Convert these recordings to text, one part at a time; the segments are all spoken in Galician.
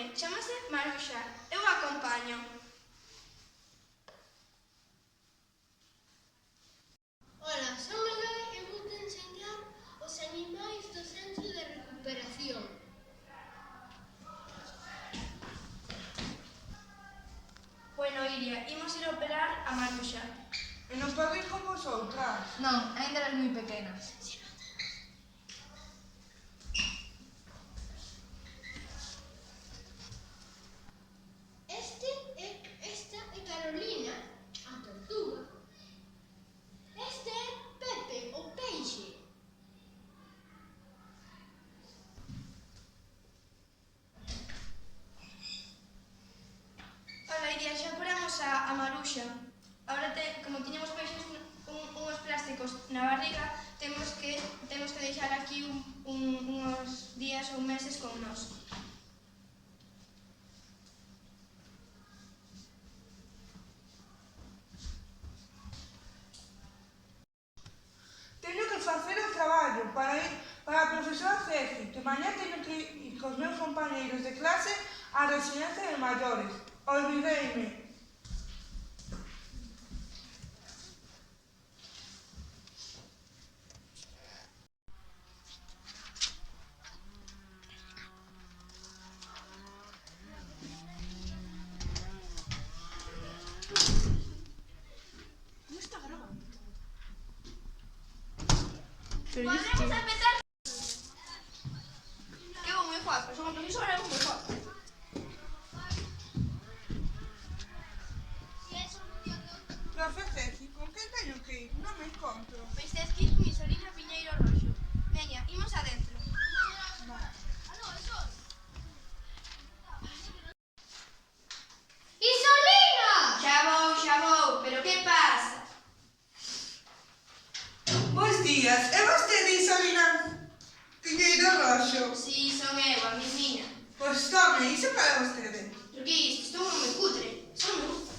nome chamase Maruxa. Eu a acompaño. Ola, son Manuel e vou-te enseñar os animais do centro de recuperación. Bueno, Iria, imos ir a operar a Maruxa. E non podo ir con vosotras? Non, aínda eres moi pequena. Esta é Carolina, a tortuga. Este é Pepe, o peixe. Ola, Iria, xa operamos a Maruxa. Agora, como tiñamos peixes unhos plásticos na barriga, temos que deixar aquí uns días ou meses con nós. Teño que facer o traballo para a profesora Ceci, que mañá teño que ir cos meus compañeiros de clase á residencia de maiores. Olvideime. Podemos empezar. Que vou moi guapa, son a profesora e vou moi guapa. Profe Ceci, con quen teño que ir? Non me encontro. Pois tes que ir con Isolina Piñeiro Roxo. Veña, imos adentro. Isolina! Xa vou, pero que pasa? Bos días, é vostede Isolina Piñeiro Roxo? Si, son eu, a mismiña. Pois tome, iso para vostede. Pero que isto? Estou moi cutre. Só me gusta.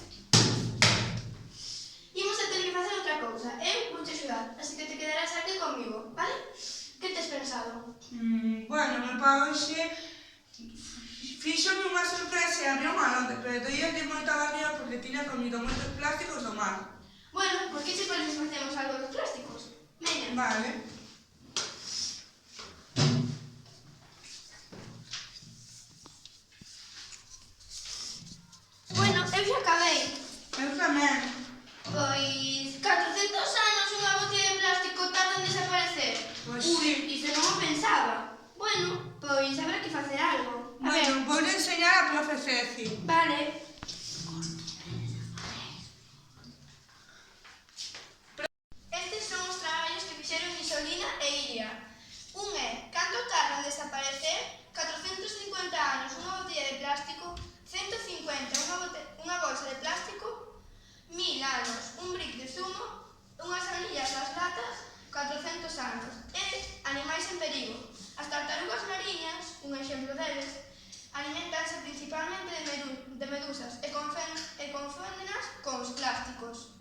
Imos a ter que facer outra cousa. Eu vou te axudar, así que te quedarás aquí comigo, vale? Que tes pensado? Bueno, meu pai hoxe fíxome unha sorpresa e abriu unha lote, pero doíalle moita barriga porque tiña comido moitos plásticos do mar. Bueno, por que che parece que facemos algo dos plásticos? Veña. Vale. Bueno, eu xa acabei. Eu tamén. Pois 400 anos unha botella de plástico tarda en desaparecer. Pois Ui, sí. iso non o pensaba. Bueno, pois habrá que facer algo. A ver, Bueno, vou enseñar a profe Ceci. vale. Estes son os traballos que fixeron Isolina e Iria. Un é, canto tarda en desaparecer? 450 anos unha botella de plástico, 150 unha bolsa de plástico, 1000 anos un brick de zumo, unhas anillas das latas, 400 anos. E animais en perigo. As tartarugas mariñas, un exemplo deles, alimentanse principalmente de medusas e confóndenas cos plásticos.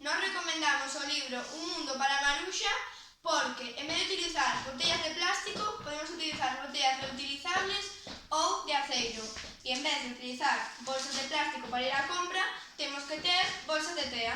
Nós recomendamos o libro Un mundo para Maruxa porque, en vez de utilizar botellas de plástico, podemos utilizar botellas reutilizables ou de aceiro. E en vez de utilizar bolsas de plástico para ir á compra, temos que ter bolsas de tea.